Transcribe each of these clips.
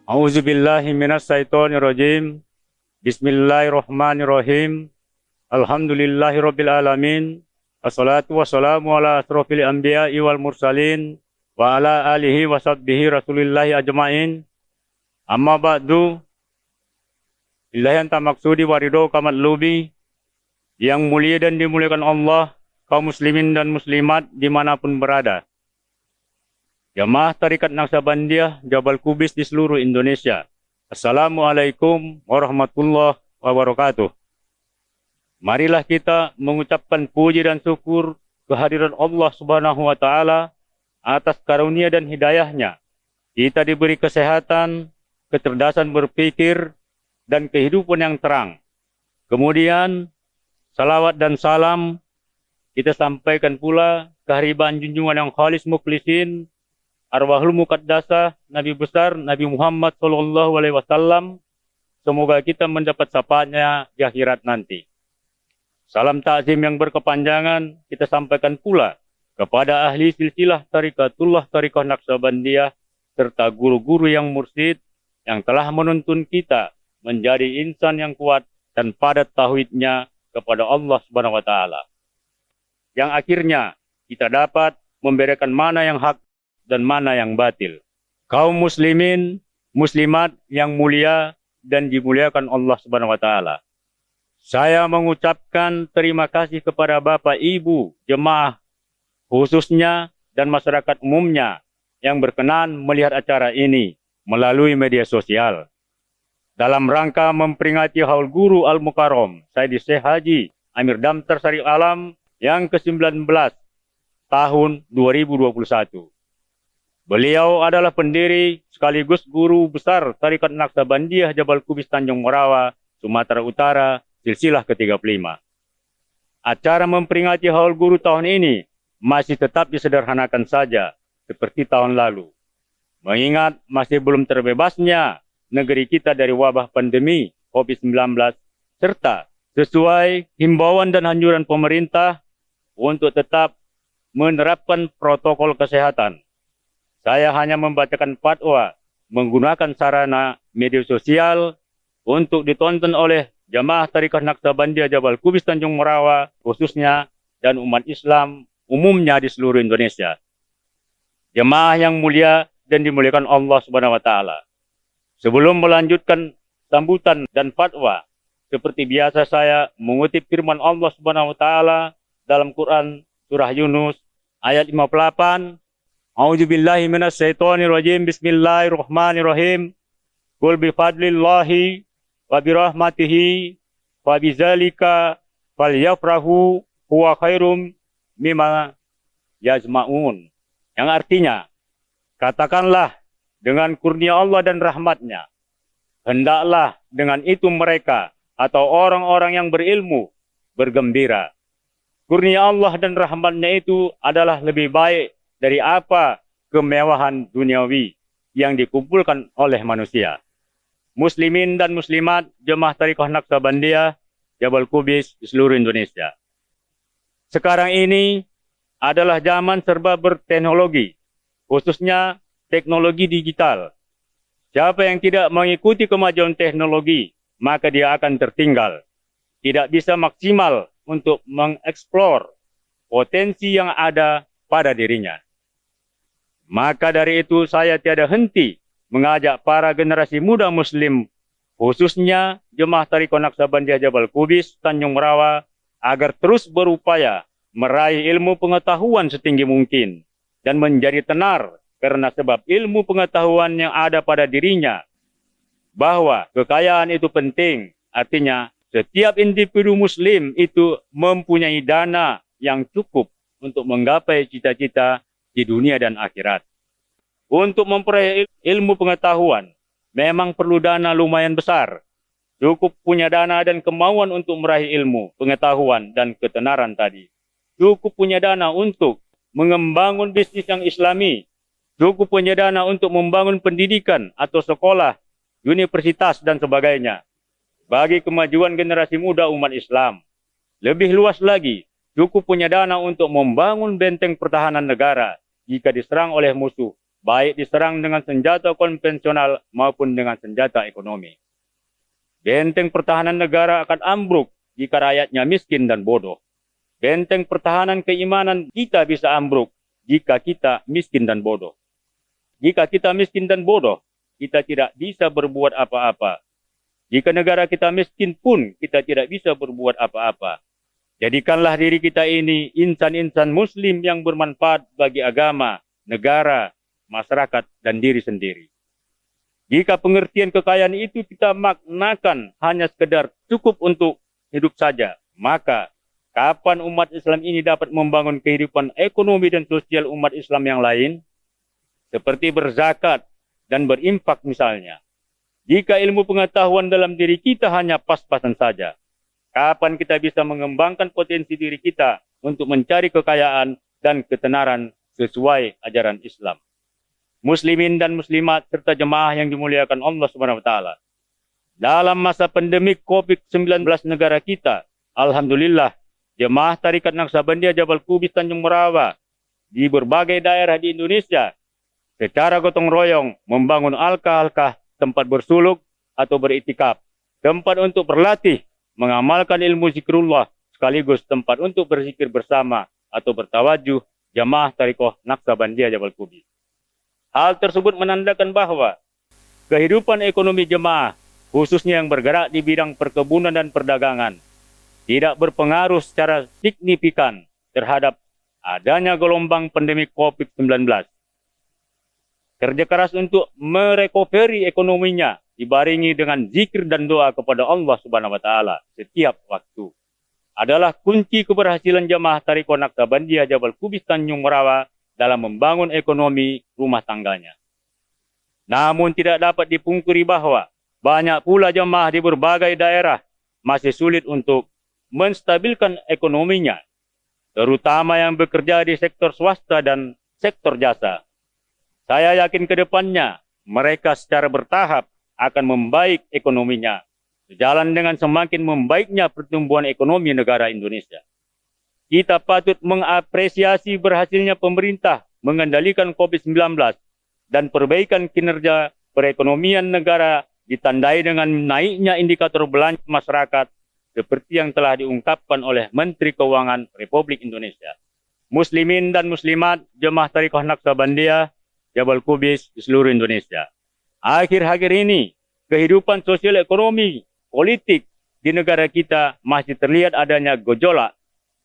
A'udzubillahi minasyaitonirrajim. Bismillahirrahmanirrahim. Alhamdulillahirabbil alamin. Wassalatu wassalamu ala asrofil anbiya'i wal mursalin wa ala alihi wa sahbihi rasulillahi ajmain. Amma ba'du. Billahi anta maksudi warido kamat lubi. Yang mulia dan dimuliakan Allah, kaum muslimin dan muslimat dimanapun berada. Jamaah Tarekat Naqsabandiyah Jabal Kubis di seluruh Indonesia. Assalamualaikum warahmatullahi wabarakatuh. Marilah kita mengucapkan puji dan syukur kehadiran Allah Subhanahu wa taala atas karunia dan hidayahnya. Kita diberi kesehatan, kecerdasan berpikir, dan kehidupan yang terang. Kemudian salawat dan salam kita sampaikan pula kehadiran junjungan yang khalis mukhlisin, arwahul muqaddasah Nabi besar Nabi Muhammad SAW. Semoga kita mendapat syafaatnya di akhirat nanti. Salam takzim yang berkepanjangan kita sampaikan pula kepada ahli silsilah Tarikatullah Tarikah Naqsabandiyah serta guru-guru yang mursyid yang telah menuntun kita menjadi insan yang kuat dan padat tauhidnya kepada Allah Subhanahu wa taala. Yang akhirnya kita dapat membedakan mana yang hak dan mana yang batil. Kaum muslimin, muslimat yang mulia dan dimuliakan Allah Subhanahu wa taala. Saya mengucapkan terima kasih kepada Bapak Ibu jemaah khususnya dan masyarakat umumnya yang berkenan melihat acara ini melalui media sosial. Dalam rangka memperingati Haul Guru Al-Mukarram Sayyidi Syekh Haji Amir Damtar Syarif Alam yang ke-19 tahun 2021. Beliau adalah pendiri sekaligus guru besar Tarekat Naqsabandiyah Jabal Kubis Tanjung Morawa, Sumatera Utara, silsilah ke-35. Acara memperingati Haul Guru tahun ini masih tetap disederhanakan saja seperti tahun lalu. Mengingat masih belum terbebasnya negeri kita dari wabah pandemi COVID-19 serta sesuai himbauan dan anjuran pemerintah untuk tetap menerapkan protokol kesehatan. Saya hanya membacakan fatwa menggunakan sarana media sosial untuk ditonton oleh jamaah Tarekat Naqsabandiyah Jabal Kubis Tanjung Morawa khususnya dan umat Islam umumnya di seluruh Indonesia. Jemaah yang mulia dan dimuliakan Allah Subhanahu wa taala. Sebelum melanjutkan sambutan dan fatwa, seperti biasa saya mengutip firman Allah Subhanahu wa taala dalam Quran surah Yunus ayat 58. A'udzubillahi minasyaitonirrajim. Bismillahirrahmanirrahim. Qul bifadlillahi wa birahmatihi wa bidzalika falyafrahu huwa khairum mimma yajma'un. Yang artinya, katakanlah dengan kurnia Allah dan rahmatnya, hendaklah dengan itu mereka atau orang-orang yang berilmu bergembira. Kurnia Allah dan rahmatnya itu adalah lebih baik dari apa kemewahan duniawi yang dikumpulkan oleh manusia. Muslimin dan muslimat jemaah Tarekat Naqsabandiyah Jabal Kubis di seluruh Indonesia. Sekarang ini adalah zaman serba berteknologi, khususnya teknologi digital. Siapa yang tidak mengikuti kemajuan teknologi, maka dia akan tertinggal. Tidak bisa maksimal untuk mengeksplor potensi yang ada pada dirinya. Maka dari itu saya tiada henti mengajak para generasi muda muslim, khususnya jemaah Tarekat Naqsabandiyah Jabal Kubis Tanjung Morawa, agar terus berupaya meraih ilmu pengetahuan setinggi mungkin dan menjadi tenar karena sebab ilmu pengetahuan yang ada pada dirinya. Bahwa kekayaan itu penting, artinya setiap individu muslim itu mempunyai dana yang cukup untuk menggapai cita-cita di dunia dan akhirat. Untuk memperoleh ilmu pengetahuan, memang perlu dana lumayan besar. Cukup punya dana dan kemauan untuk meraih ilmu, pengetahuan, dan ketenaran tadi. Cukup punya dana untuk mengembangkan bisnis yang islami. Cukup punya dana untuk membangun pendidikan atau sekolah, universitas, dan sebagainya. Bagi kemajuan generasi muda umat Islam. Lebih luas lagi, cukup punya dana untuk membangun benteng pertahanan negara jika diserang oleh musuh, baik diserang dengan senjata konvensional maupun dengan senjata ekonomi. Benteng pertahanan negara akan ambruk jika rakyatnya miskin dan bodoh. Benteng pertahanan keimanan kita bisa ambruk jika kita miskin dan bodoh. Jika kita miskin dan bodoh, kita tidak bisa berbuat apa-apa. Jika negara kita miskin pun, kita tidak bisa berbuat apa-apa. Jadikanlah diri kita ini insan-insan muslim yang bermanfaat bagi agama, negara, masyarakat, dan diri sendiri. Jika pengertian kekayaan itu kita maknakan hanya sekedar cukup untuk hidup saja, maka kapan umat Islam ini dapat membangun kehidupan ekonomi dan sosial umat Islam yang lain? Seperti berzakat dan berinfak misalnya. Jika ilmu pengetahuan dalam diri kita hanya pas-pasan saja, kapan kita bisa mengembangkan potensi diri kita untuk mencari kekayaan dan ketenaran sesuai ajaran Islam? Muslimin dan muslimat serta jemaah yang dimuliakan Allah Subhanahu wa taala. Dalam masa pandemik COVID-19 negara kita, alhamdulillah, jemaah Tarekat Naqsabandiyah Jabal Kubis Tanjung Merawa di berbagai daerah di Indonesia secara gotong royong membangun alkah-alkah, tempat bersuluk atau beritikaf, tempat untuk berlatih, mengamalkan ilmu zikrullah, sekaligus tempat untuk berzikir bersama atau bertawajuh jamaah Tarekat Naqsabandiyah Jabal Kubis. Hal tersebut menandakan bahwa kehidupan ekonomi jemaah, khususnya yang bergerak di bidang perkebunan dan perdagangan, tidak berpengaruh secara signifikan terhadap adanya gelombang pandemi COVID-19. Kerja keras untuk merecovery ekonominya dibarengi dengan zikir dan doa kepada Allah Subhanahu wa taala setiap waktu adalah kunci keberhasilan jamaah Tarekat Naqsabandiyah Jabal Kubis Tanjung Merawa dalam membangun ekonomi rumah tangganya. Namun tidak dapat dipungkiri bahwa banyak pula jamaah di berbagai daerah masih sulit untuk menstabilkan ekonominya, terutama yang bekerja di sektor swasta dan sektor jasa. Saya yakin ke depannya mereka secara bertahap akan membaik ekonominya, sejalan dengan semakin membaiknya pertumbuhan ekonomi negara Indonesia. Kita patut mengapresiasi berhasilnya pemerintah mengendalikan COVID-19 dan perbaikan kinerja perekonomian negara ditandai dengan naiknya indikator belanja masyarakat seperti yang telah diungkapkan oleh Menteri Keuangan Republik Indonesia. Muslimin dan muslimat jemaah Tarekat Naqsabandiyah Jabal Kubis di seluruh Indonesia. Akhir-akhir ini, kehidupan sosial ekonomi, politik di negara kita masih terlihat adanya gejolak.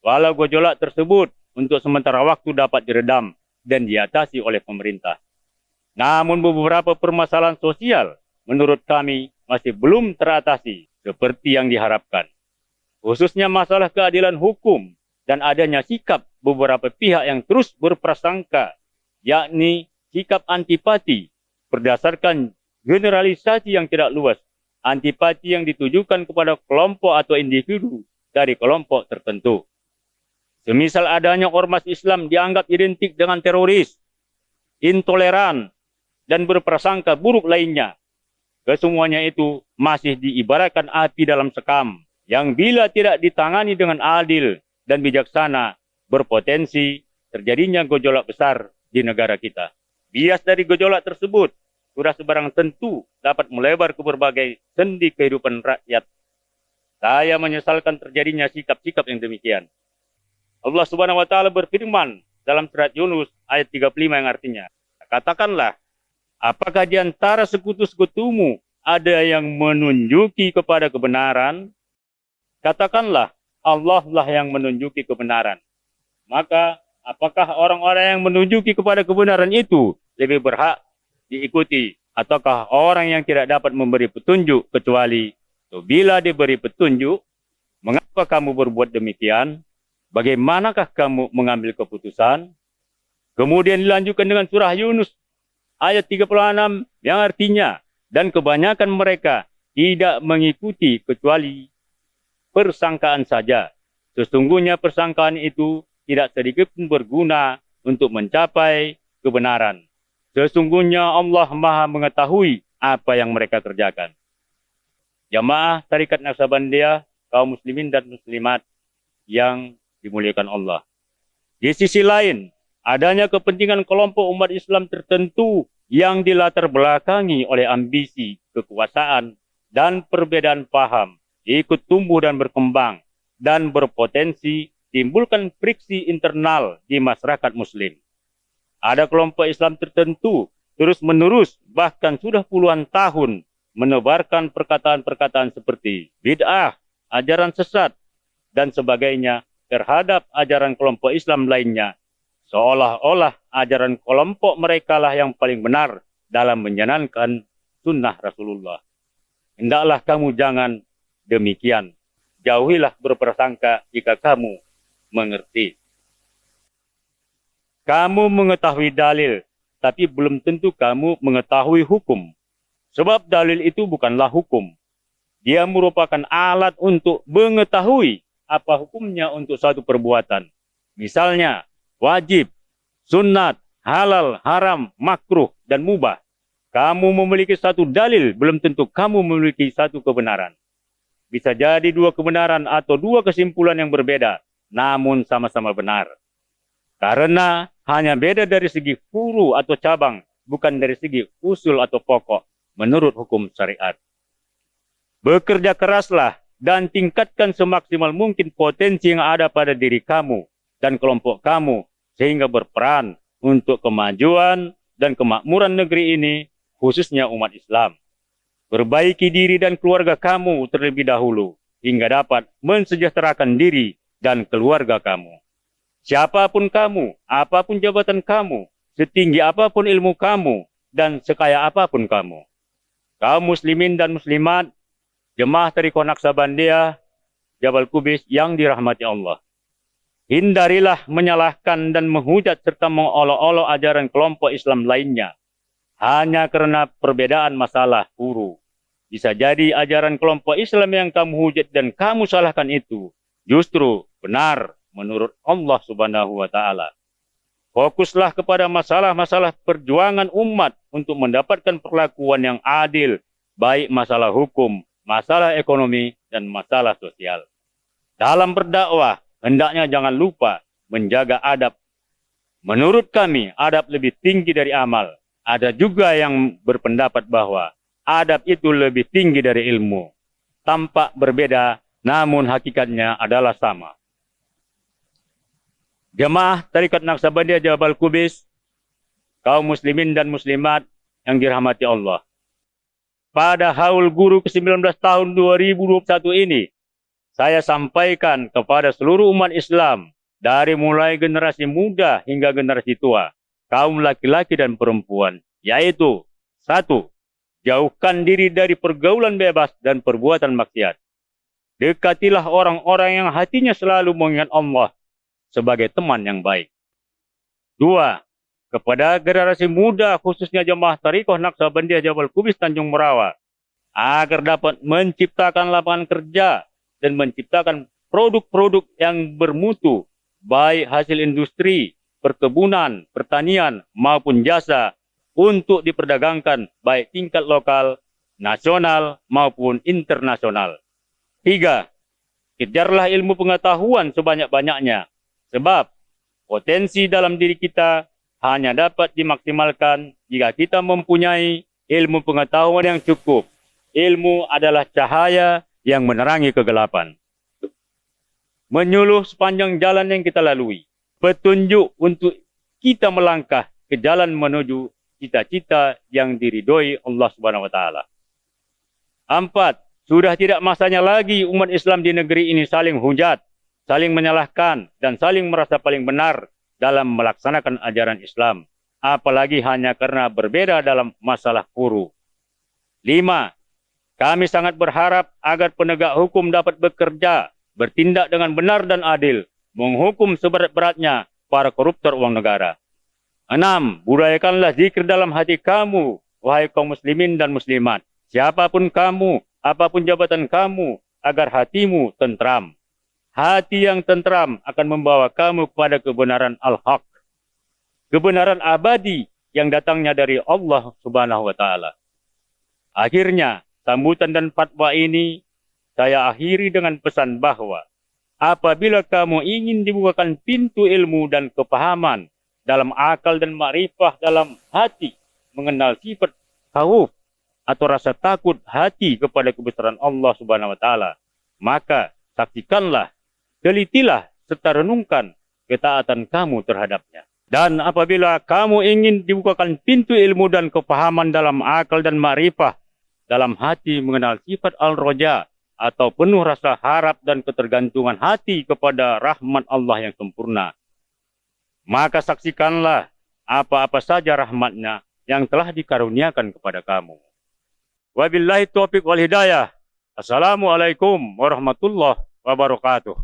Walau gejolak tersebut untuk sementara waktu dapat diredam dan diatasi oleh pemerintah. Namun beberapa permasalahan sosial menurut kami masih belum teratasi seperti yang diharapkan. Khususnya masalah keadilan hukum dan adanya sikap beberapa pihak yang terus berprasangka, yakni sikap antipati berdasarkan generalisasi yang tidak luas, antipati yang ditujukan kepada kelompok atau individu dari kelompok tertentu. Semisal adanya ormas Islam dianggap identik dengan teroris, intoleran, dan berprasangka buruk lainnya. Kesemuanya itu masih diibaratkan api dalam sekam, yang bila tidak ditangani dengan adil dan bijaksana, berpotensi terjadinya gejolak besar di negara kita. Bias dari gejolak tersebut sudah sebarang tentu dapat melebar ke berbagai sendi kehidupan rakyat. Saya menyesalkan terjadinya sikap-sikap yang demikian. Allah Subhanahu wa taala berfirman dalam surat Yunus ayat 35 yang artinya, katakanlah, apakah di antara sekutu-sekutumu ada yang menunjuki kepada kebenaran? Katakanlah, Allah lah yang menunjuki kebenaran. Maka, apakah orang-orang yang menunjuki kepada kebenaran itu lebih berhak diikuti? Ataukah orang yang tidak dapat memberi petunjuk kecuali bila diberi petunjuk? Mengapa kamu berbuat demikian? Bagaimanakah kamu mengambil keputusan? Kemudian dilanjutkan dengan surah Yunus ayat 36 yang artinya, dan kebanyakan mereka tidak mengikuti kecuali persangkaan saja. Sesungguhnya persangkaan itu tidak sedikit pun berguna untuk mencapai kebenaran. Sesungguhnya Allah Maha mengetahui apa yang mereka kerjakan. Jamaah Tarekat Naqsabandiyah, kaum muslimin dan muslimat yang dimuliakan Allah. Di sisi lain, adanya kepentingan kelompok umat Islam tertentu yang dilatar belakangi oleh ambisi, kekuasaan, dan perbedaan paham ikut tumbuh dan berkembang dan berpotensi timbulkan friksi internal di masyarakat muslim. Ada kelompok Islam tertentu terus-menerus bahkan sudah puluhan tahun menebarkan perkataan-perkataan seperti bid'ah, ajaran sesat, dan sebagainya terhadap ajaran kelompok Islam lainnya, seolah-olah ajaran kelompok mereka lah yang paling benar dalam menjalankan sunnah Rasulullah. Hendaklah kamu jangan demikian. Jauhilah berprasangka jika kamu mengerti. Kamu mengetahui dalil, tapi belum tentu kamu mengetahui hukum. Sebab dalil itu bukanlah hukum. Dia merupakan alat untuk mengetahui apa hukumnya untuk suatu perbuatan. Misalnya, wajib, sunat, halal, haram, makruh, dan mubah. Kamu memiliki satu dalil, belum tentu kamu memiliki satu kebenaran. Bisa jadi dua kebenaran atau dua kesimpulan yang berbeda, namun sama-sama benar. Karena hanya beda dari segi furu atau cabang, bukan dari segi usul atau pokok, menurut hukum syariat. Bekerja keraslah dan tingkatkan semaksimal mungkin potensi yang ada pada diri kamu dan kelompok kamu, sehingga berperan untuk kemajuan dan kemakmuran negeri ini, khususnya umat Islam. Perbaiki diri dan keluarga kamu terlebih dahulu, hingga dapat mensejahterakan diri dan keluarga kamu. Siapapun kamu, apapun jabatan kamu, setinggi apapun ilmu kamu, dan sekaya apapun kamu. Kaum muslimin dan muslimat, jemaah Tariqah Naqsabandiyah, Jabal Kubis yang dirahmati Allah. Hindarilah menyalahkan dan menghujat serta mengolok-olok ajaran kelompok Islam lainnya, hanya karena perbedaan masalah furu. Bisa jadi ajaran kelompok Islam yang kamu hujat dan kamu salahkan itu justru benar menurut Allah Subhanahu wa Ta'ala. Fokuslah kepada masalah-masalah perjuangan umat untuk mendapatkan perlakuan yang adil, baik masalah hukum, masalah ekonomi, dan masalah sosial. Dalam berdakwah, hendaknya jangan lupa menjaga adab. Menurut kami, adab lebih tinggi dari amal. Ada juga yang berpendapat bahwa adab itu lebih tinggi dari ilmu. Tampak berbeda, namun hakikatnya adalah sama. Jemaah Tariqat Naqsabandiyah Jabal Kubis, kaum muslimin dan muslimat yang dirahmati Allah. Pada haul guru ke-19 tahun 2021 ini, saya sampaikan kepada seluruh umat Islam, dari mulai generasi muda hingga generasi tua, kaum laki-laki dan perempuan, yaitu 1. Jauhkan diri dari pergaulan bebas dan perbuatan maksiat. Dekatilah orang-orang yang hatinya selalu mengingat Allah sebagai teman yang baik. 2. Kepada generasi muda, khususnya jemaah Tariqah Naqsabandiyah Jabal Kubis Tanjung Merawa, agar dapat menciptakan lapangan kerja dan menciptakan produk-produk yang bermutu, baik hasil industri, perkebunan, pertanian, maupun jasa, untuk diperdagangkan baik tingkat lokal, nasional, maupun internasional. 3. Kejarlah ilmu pengetahuan sebanyak-banyaknya, sebab potensi dalam diri kita hanya dapat dimaksimalkan jika kita mempunyai ilmu pengetahuan yang cukup. Ilmu adalah cahaya yang menerangi kegelapan. Menyuluh sepanjang jalan yang kita lalui, petunjuk untuk kita melangkah ke jalan menuju cita-cita yang diridhoi Allah Subhanahu wa Ta'ala. 4. Sudah tidak masanya lagi umat Islam di negeri ini saling hujat, saling menyalahkan, dan saling merasa paling benar dalam melaksanakan ajaran Islam, apalagi hanya karena berbeda dalam masalah furu. 5. Kami sangat berharap agar penegak hukum dapat bekerja, bertindak dengan benar dan adil, menghukum seberat-beratnya para koruptor uang negara. 6. Budayakanlah zikir dalam hati kamu, wahai kaum muslimin dan muslimat, siapapun kamu, apapun jabatan kamu, agar hatimu tentram. Hati yang tentram akan membawa kamu kepada kebenaran al-haq, kebenaran abadi yang datangnya dari Allah Subhanahu wa Ta'ala. Akhirnya, sambutan dan fatwa ini saya akhiri dengan pesan bahwa apabila kamu ingin dibukakan pintu ilmu dan kepahaman dalam akal dan ma'rifah dalam hati, mengenal sifat khauf atau rasa takut hati kepada kebesaran Allah Subhanahu wa taala, maka saksikanlah, telitilah serta renungkan ketaatan kamu terhadapnya. Dan apabila kamu ingin dibukakan pintu ilmu dan kepahaman dalam akal dan ma'rifah, dalam hati mengenal sifat al-roja atau penuh rasa harap dan ketergantungan hati kepada rahmat Allah yang sempurna, maka saksikanlah apa-apa saja rahmatnya yang telah dikaruniakan kepada kamu. Wabillahi taufiq wal hidayah. Assalamualaikum warahmatullahi wabarakatuh.